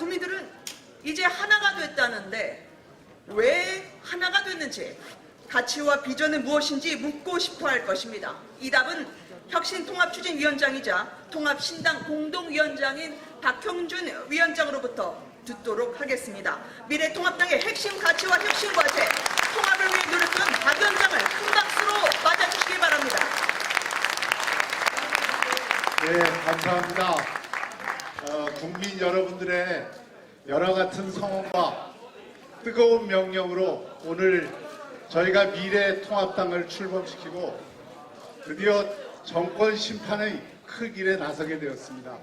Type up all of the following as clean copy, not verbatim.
국민들은 이제 하나가 됐다는데 왜 하나가 됐는지, 가치와 비전은 무엇인지 묻고 싶어 할 것입니다. 이 답은 혁신통합추진위원장이자 통합신당 공동위원장인 박형준 위원장으로부터 듣도록 하겠습니다. 미래통합당의 핵심 가치와 혁신 과제, 통합을 위해 노력한 박 위원장을 큰 박수로 맞아주시기 바랍니다. 네, 감사합니다. 국민 여러분들의 여러 같은 성원과 뜨거운 명령으로 오늘 저희가 미래통합당을 출범시키고 드디어 정권 심판의 큰 길에 나서게 되었습니다.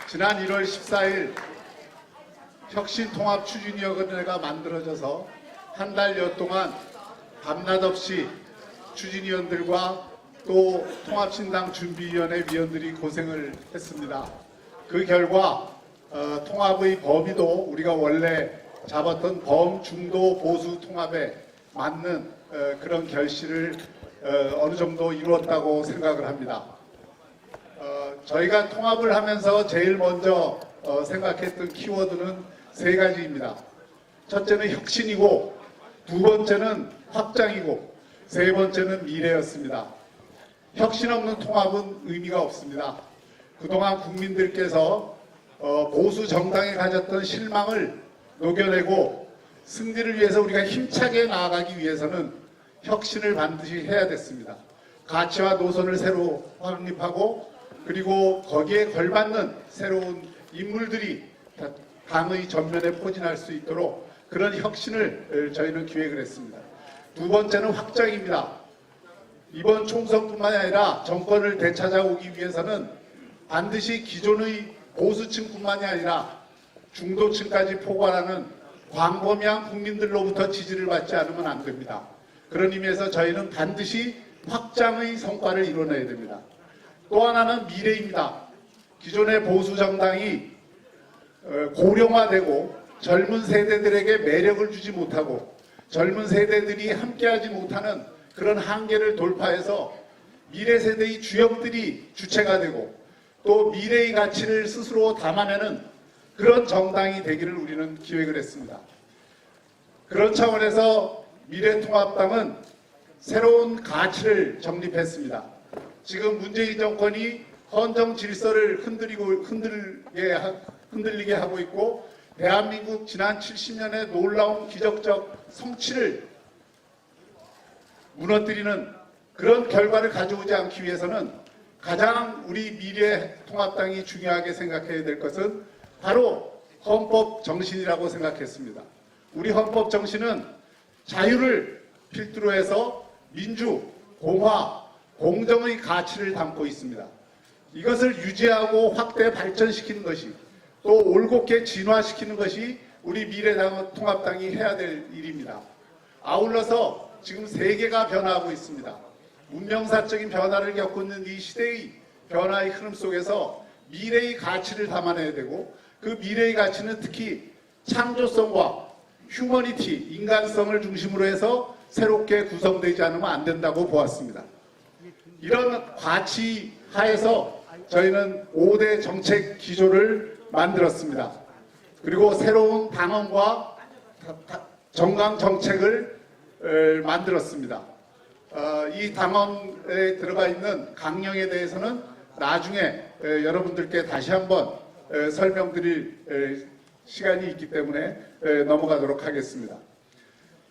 지난 1월 14일 혁신통합추진위원회가 만들어져서 한 달여 동안 밤낮 없이 추진위원들과 또 통합신당 준비위원회 위원들이 고생을 했습니다. 그 결과 통합의 범위도 우리가 원래 잡았던 범중도 보수 통합에 맞는 그런 결실을 어느 정도 이루었다고 생각을 합니다. 저희가 통합을 하면서 제일 먼저 생각했던 키워드는 세 가지입니다. 첫째는 혁신이고, 두 번째는 확장이고, 세 번째는 미래였습니다. 혁신 없는 통합은 의미가 없습니다. 그동안 국민들께서 보수 정당에 가졌던 실망을 녹여내고 승리를 위해서 우리가 힘차게 나아가기 위해서는 혁신을 반드시 해야 됐습니다. 가치와 노선을 새로 확립하고, 그리고 거기에 걸맞는 새로운 인물들이 당의 전면에 포진할 수 있도록 그런 혁신을 저희는 기획을 했습니다. 두 번째는 확장입니다. 이번 총선뿐만 아니라 정권을 되찾아오기 위해서는 반드시 기존의 보수층뿐만이 아니라 중도층까지 포괄하는 광범위한 국민들로부터 지지를 받지 않으면 안 됩니다. 그런 의미에서 저희는 반드시 확장의 성과를 이뤄내야 됩니다. 또 하나는 미래입니다. 기존의 보수 정당이 고령화되고 젊은 세대들에게 매력을 주지 못하고 젊은 세대들이 함께하지 못하는 그런 한계를 돌파해서 미래 세대의 주역들이 주체가 되고 또 미래의 가치를 스스로 담아내는 그런 정당이 되기를 우리는 기획을 했습니다. 그런 차원에서 미래통합당은 새로운 가치를 정립했습니다. 지금 문재인 정권이 헌정 질서를 흔들리게 하고 있고, 대한민국 지난 70년의 놀라운 기적적 성취를 무너뜨리는 그런 결과를 가져오지 않기 위해서는 가장 우리 미래통합당이 중요하게 생각해야 될 것은 바로 헌법 정신이라고 생각했습니다. 우리 헌법 정신은 자유를 필두로 해서 민주, 공화, 공정의 가치를 담고 있습니다. 이것을 유지하고 확대 발전시키는 것이, 또 올곧게 진화시키는 것이 우리 미래통합당이 해야 될 일입니다. 아울러서 지금 세계가 변화하고 있습니다. 문명사적인 변화를 겪고 있는 이 시대의 변화의 흐름 속에서 미래의 가치를 담아내야 되고, 그 미래의 가치는 특히 창조성과 휴머니티, 인간성을 중심으로 해서 새롭게 구성되지 않으면 안 된다고 보았습니다. 이런 가치 하에서 저희는 5대 정책 기조를 만들었습니다. 그리고 새로운 당헌과 정강 정책을 만들었습니다. 이 당헌에 들어가 있는 강령에 대해서는 나중에 여러분들께 다시 한번 설명드릴 시간이 있기 때문에 넘어가도록 하겠습니다.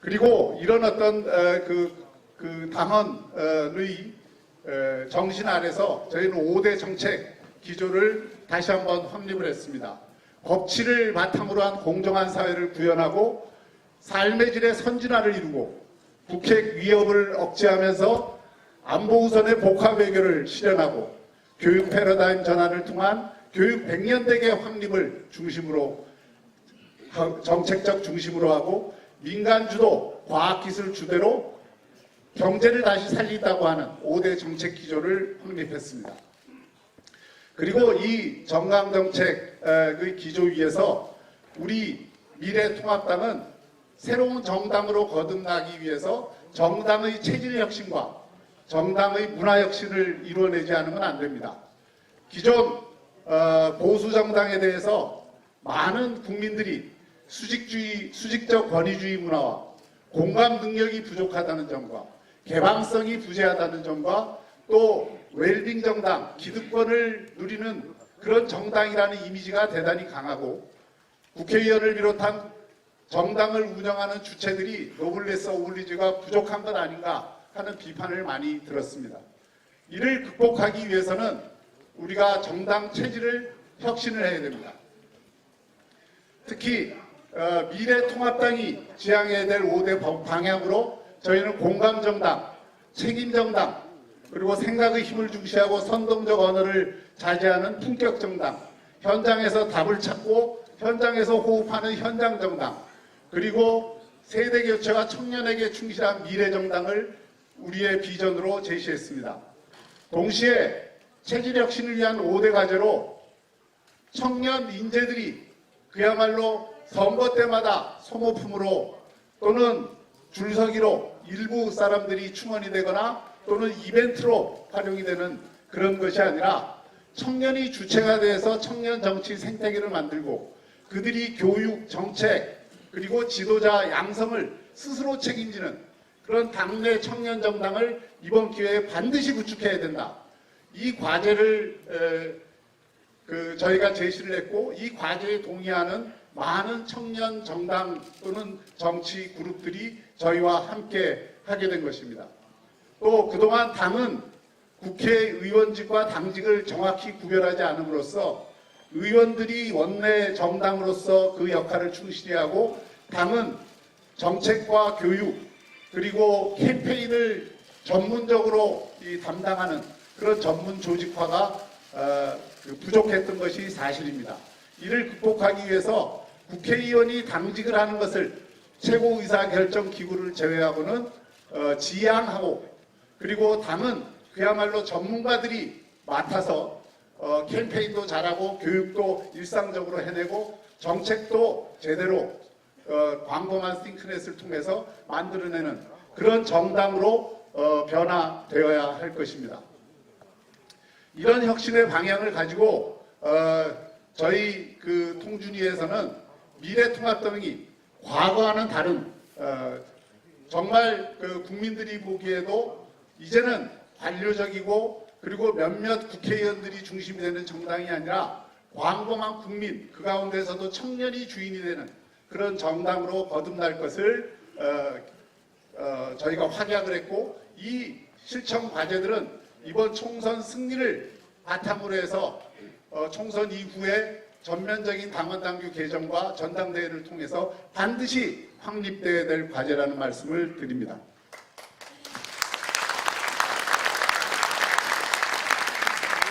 그리고 이런 어떤 그 당헌의 정신 아래서 저희는 5대 정책 기조를 다시 한번 확립을 했습니다. 법치를 바탕으로 한 공정한 사회를 구현하고 삶의 질의 선진화를 이루고 북핵 위협을 억제하면서 안보 우선의 복합 외교를 실현하고 교육 패러다임 전환을 통한 교육 100년대계 확립을 중심으로 정책적 중심으로 하고 민간주도 과학기술 주대로 경제를 다시 살린다고 하는 5대 정책 기조를 확립했습니다. 그리고 이 정강정책의 기조 위에서 우리 미래통합당은 새로운 정당으로 거듭나기 위해서 정당의 체질혁신과 정당의 문화혁신을 이루어내지 않으면 안 됩니다. 기존 보수 정당에 대해서 많은 국민들이 수직적 권위주의 문화와 공감 능력이 부족하다는 점과 개방성이 부재하다는 점과 또 웰빙 정당, 기득권을 누리는 그런 정당이라는 이미지가 대단히 강하고 국회의원을 비롯한 정당을 운영하는 주체들이 노블레스 오블리주가 부족한 것 아닌가 하는 비판을 많이 들었습니다. 이를 극복하기 위해서는 우리가 정당 체질을 혁신을 해야 됩니다. 특히 미래통합당이 지향해야 될 5대 방향으로 저희는 공감정당, 책임정당, 그리고 생각의 힘을 중시하고 선동적 언어를 자제하는 품격정당, 현장에서 답을 찾고 현장에서 호흡하는 현장정당, 그리고 세대교체와 청년에게 충실한 미래정당을 우리의 비전으로 제시했습니다. 동시에 체질혁신을 위한 5대 과제로 청년 인재들이 그야말로 선거 때마다 소모품으로 또는 줄서기로 일부 사람들이 충원이 되거나 또는 이벤트로 활용이 되는 그런 것이 아니라 청년이 주체가 돼서 청년 정치 생태계를 만들고 그들이 교육, 정책, 그리고 지도자 양성을 스스로 책임지는 그런 당내 청년 정당을 이번 기회에 반드시 구축해야 된다. 이 과제를 저희가 제시를 했고 이 과제에 동의하는 많은 청년 정당 또는 정치 그룹들이 저희와 함께 하게 된 것입니다. 또 그동안 당은 국회의원직과 당직을 정확히 구별하지 않음으로써 의원들이 원내 정당으로서 그 역할을 충실히 하고 당은 정책과 교육 그리고 캠페인을 전문적으로 담당하는 그런 전문 조직화가 부족했던 것이 사실입니다. 이를 극복하기 위해서 국회의원이 당직을 하는 것을 최고의사결정기구를 제외하고는 지향하고 그리고 당은 그야말로 전문가들이 맡아서 캠페인도 잘하고 교육도 일상적으로 해내고 정책도 제대로 광범한 싱크넷을 통해서 만들어내는 그런 정당으로 변화되어야 할 것입니다. 이런 혁신의 방향을 가지고 저희 그 통준위에서는 미래통합당이 과거와는 다른 정말 그 국민들이 보기에도 이제는 관료적이고 그리고 몇몇 국회의원들이 중심이 되는 정당이 아니라 광범한 국민 그 가운데서도 청년이 주인이 되는 그런 정당으로 거듭날 것을 저희가 확약을 했고 이 실천 과제들은 이번 총선 승리를 바탕으로 해서 총선 이후에 전면적인 당원당규 개정과 전당대회를 통해서 반드시 확립되어야 될 과제라는 말씀을 드립니다.